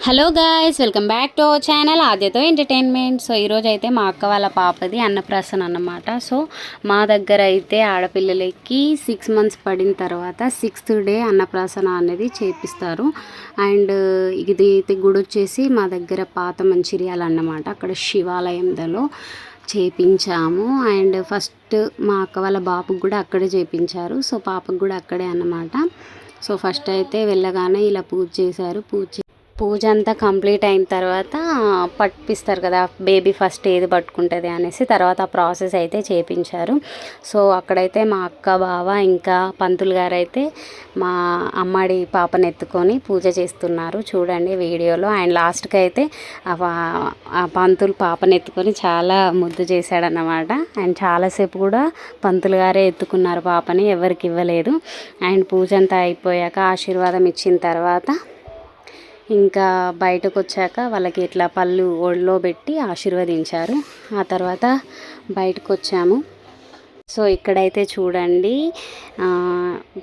Hello guys, welcome back to our channel ఆద్యతో entertainment. So ఈరోజు అయితే మా అక్క వాళ్ళ పాపది అన్నప్రాసన అన్నమాట. సో మా దగ్గర అయితే ఆడపిల్లలకి 6 months పడిన తర్వాత 6th డే అన్నప్రాసన అనేది చేపిస్తారు. అండ్ ఇది అయితే గుడి వచ్చేసి మా దగ్గర పాత మంచిర్యాల అన్నమాట. అక్కడ శివాలయంలో చేపించాము. అండ్ ఫస్ట్ మా అక్క వాళ్ళ బాబుకి కూడా అక్కడే చేపించారు. సో పాపకు కూడా అక్కడే అన్నమాట. సో ఫస్ట్ అయితే వెళ్ళగానే ఇలా పూజ చేశారు. పూజ అంతా కంప్లీట్ అయిన తర్వాత పట్టిస్తారు కదా, బేబీ ఫస్ట్ ఏది పట్టుకుంటుంది అనేసి. తర్వాత ఆ ప్రాసెస్ అయితే చేపించారు. సో అక్కడైతే మా అక్క బావ ఇంకా పంతులు గారు అయితే మా అమ్మాడి పాపను ఎత్తుకొని పూజ చేస్తున్నారు, చూడండి వీడియోలో. అండ్ లాస్ట్కి అయితే ఆ పంతులు పాపను ఎత్తుకొని చాలా ముద్దు చేశాడన్నమాట. అండ్ చాలాసేపు కూడా పంతులు గారే ఎత్తుకున్నారు పాపని, ఎవరికి ఇవ్వలేదు. అండ్ పూజ అంతా అయిపోయాక ఆశీర్వాదం ఇచ్చిన తర్వాత ఇంకా బయటకు వచ్చాక వాళ్ళకి ఇట్లా పళ్ళు ఒళ్ళో పెట్టి ఆశీర్వదించారు. ఆ తర్వాత బయటకు వచ్చాము. సో ఇక్కడైతే చూడండి,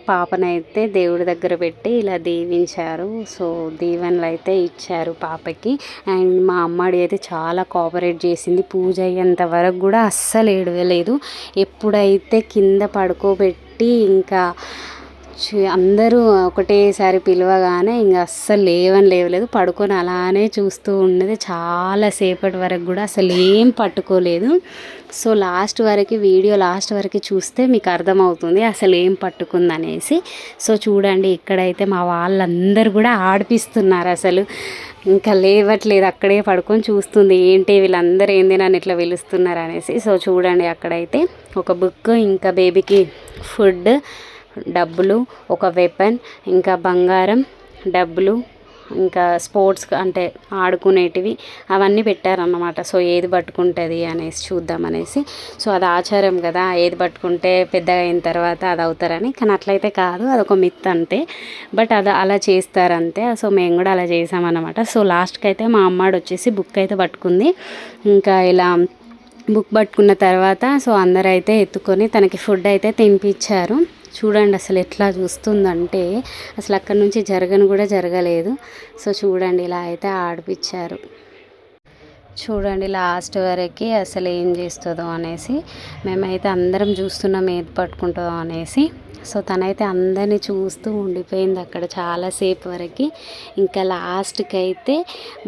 పాపనైతే దేవుడి దగ్గర పెట్టి ఇలా దీవించారు. సో దీవెనలు అయితే ఇచ్చారు పాపకి. అండ్ మా అమ్మాడి అయితే చాలా కోఆపరేట్ చేసింది. పూజ అయ్యేంత వరకు కూడా అస్సలు ఏడవలేదు. ఎప్పుడైతే కింద పడుకోబెట్టి ఇంకా అందరూ ఒకటేసారి పిలవగానే ఇంకా అస్సలు లేవలేదు, పడుకొని అలానే చూస్తూ ఉన్నది చాలాసేపటి వరకు కూడా అసలు ఏం పట్టుకోలేదు. సో వీడియో లాస్ట్ వరకు చూస్తే మీకు అర్థమవుతుంది అసలు ఏం పట్టుకుందనేసి. సో చూడండి, ఇక్కడైతే మా వాళ్ళందరూ కూడా ఆడిపిస్తున్నారు, అసలు ఇంకా లేవట్లేదు, అక్కడే పడుకొని చూస్తుంది. ఏంటి వీళ్ళందరూ ఏంది నన్ను ఇట్లా పిలుస్తున్నారు అనేసి. సో చూడండి, అక్కడైతే ఒక బుక్, ఇంకా బేబీకి ఫుడ్, డబ్బులు, ఒక వెపన్, ఇంకా బంగారం, డబ్బులు, ఇంకా స్పోర్ట్స్ అంటే ఆడుకునేటివి అవన్నీ పెట్టారన్నమాట. సో ఏది పట్టుకుంటుంది అనేసి చూద్దామనేసి. సో అది ఆచారం కదా, ఏది పట్టుకుంటే పెద్దగా అయిన తర్వాత అది అవుతారని. కానీ అట్లయితే కాదు, అదొక మిత్ అంతే. బట్ అది అలా చేస్తారంతే. సో మేము కూడా అలా చేసామన్నమాట. సో లాస్ట్కి అయితే మా అమ్మాడు వచ్చేసి బుక్ అయితే పట్టుకుంది. ఇంకా ఇలా బుక్ పట్టుకున్న తర్వాత సో అందరూ అయితే ఎత్తుకొని తనకి ఫుడ్ అయితే తినిపించారు. చూడండి అసలు ఎట్లా చూస్తుందంటే అసలు అక్కడి నుంచి జరగలేదు. సో చూడండి, ఇలా అయితే ఆడిపించారు. చూడండి లాస్ట్ వరకు అసలు ఏం చేస్తుందో అనేసి. మేమైతే అందరం చూస్తున్నాం ఏది పట్టుకుంటుందో అనేసి. సో తనైతే అందరినీ చూస్తూ ఉండిపోయింది అక్కడ చాలాసేపు వరకు. ఇంకా లాస్ట్కి అయితే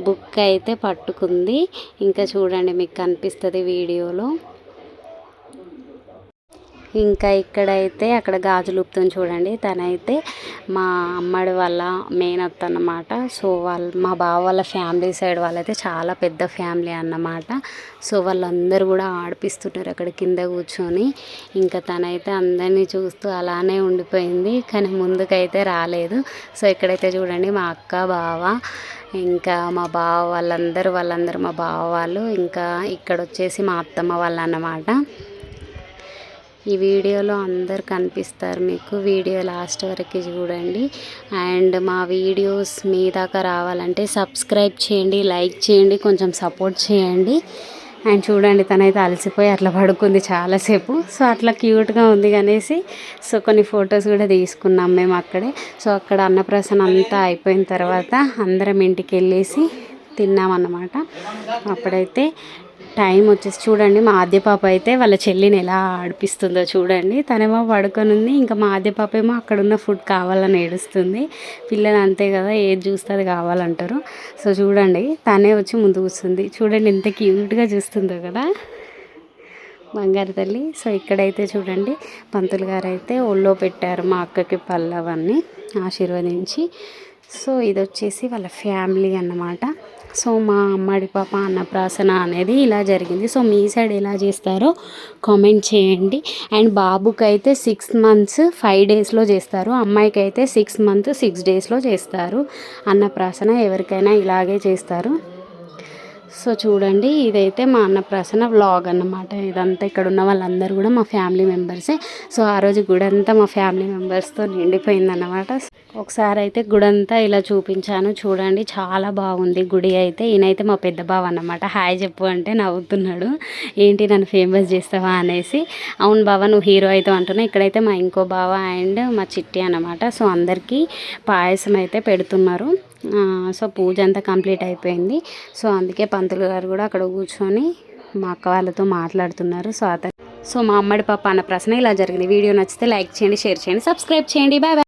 బుక్ అయితే పట్టుకుంది. ఇంకా చూడండి, మీకు కనిపిస్తుంది వీడియోలో. ఇంకా ఇక్కడైతే అక్కడ గాజులు ఊపుతుంది చూడండి, తనైతే మా అమ్మడి వాళ్ళ మేనత్త అన్నమాట. సో మా బావ వాళ్ళ ఫ్యామిలీ సైడ్ వాళ్ళైతే చాలా పెద్ద ఫ్యామిలీ అన్నమాట. సో వాళ్ళందరూ కూడా ఆడిపిస్తున్నారు అక్కడ కింద కూర్చొని. ఇంకా తనైతే అందరినీ చూస్తూ అలానే ఉండిపోయింది, కానీ ముందుకైతే రాలేదు. సో ఇక్కడైతే చూడండి, మా అక్క బావ ఇంకా మా బావ వాళ్ళందరూ మా బావ వాళ్ళు, ఇంకా ఇక్కడ వచ్చేసి మా అత్తమ్మ వాళ్ళు అన్నమాట. ఈ వీడియోలో అందరు కనిపిస్తారు మీకు. వీడియో లాస్ట్ వరకు చూడండి. అండ్ మా వీడియోస్ మీ దాకా రావాలంటే సబ్స్క్రైబ్ చేయండి, లైక్ చేయండి, కొంచెం సపోర్ట్ చేయండి. అండ్ చూడండి, తనైతే అలసిపోయి అట్లా పడుకుంది చాలాసేపు. సో అట్లా క్యూట్గా ఉంది అనేసి సో కొన్ని ఫొటోస్ కూడా తీసుకున్నాం మేము అక్కడే. సో అక్కడ అన్నప్రాసన అంతా అయిపోయిన తర్వాత అందరం ఇంటికి వెళ్ళేసి తిన్నామన్నమాట. అప్పుడైతే టైం వచ్చేసి చూడండి, మా ఆద్య పాప అయితే వాళ్ళ చెల్లిని ఎలా ఆడిపిస్తుందో చూడండి. తనేమో పడుకొని ఉంది, ఇంకా మా ఆద్య పాప ఏమో అక్కడున్న ఫుడ్ కావాలని ఏడుస్తుంది. పిల్లలు అంతే కదా, ఏది చూస్తే అది కావాలంటారు. సో చూడండి, తనే వచ్చి ముందు కూర్చుంది. చూడండి ఎంత క్యూట్గా చూస్తుందో కదా బంగారు తల్లి. సో ఇక్కడైతే చూడండి, పంతులు గారు అయితే ఒళ్ళో పెట్టారు మా అక్కకి పల్లవన్నీ ఆశీర్వదించి. సో ఇది వచ్చేసి వాళ్ళ ఫ్యామిలీ అన్నమాట. సో మా అమ్మాడి పాప అన్నప్రాసన అనేది ఇలా జరిగింది. సో మీ సైడ్ ఎలా చేస్తారో కామెంట్ చేయండి. అండ్ బాబుకి అయితే 6 months 5 daysలో చేస్తారు, అమ్మాయికి అయితే 6 months 6 daysలో చేస్తారు అన్నప్రాసన. ఎవరికైనా ఇలాగే చేస్తారు. సో చూడండి, ఇదైతే మా అన్నప్రాసన వ్లాగ్ అన్నమాట. ఇదంతా ఇక్కడ ఉన్న వాళ్ళందరూ కూడా మా ఫ్యామిలీ మెంబర్సే. సో ఆ రోజు గుడి అంతా మా ఫ్యామిలీ మెంబర్స్తో నిండిపోయిందన్నమాట. ఒకసారి అయితే గుడి అంతా ఇలా చూపించాను చూడండి, చాలా బాగుంది గుడి అయితే. ఈయనైతే మా పెద్ద బావ అన్నమాట. హాయ్ చెప్పు అంటే నవ్వుతున్నాడు, ఏంటి నన్ను ఫేమస్ చేస్తావా అనేసి. అవును బావ నువ్వు హీరో అవుతావు అంటున్నా. ఇక్కడైతే మా ఇంకో బావ అండ్ మా చిట్టి అన్నమాట. సో అందరికీ పాయసం అయితే పెడుతున్నారు. సో పూజ అంతా కంప్లీట్ అయిపోయింది. సో అందుకే పంతులు గారు కూడా అక్కడ కూర్చొని మా అక్క వాళ్ళతో మాట్లాడుతున్నారు. సో మా అమ్మడి పాప అన్న ప్రశ్న ఇలా జరిగింది. వీడియో నచ్చితే లైక్ చేయండి, షేర్ చేయండి, సబ్స్క్రైబ్ చేయండి. Bye bye.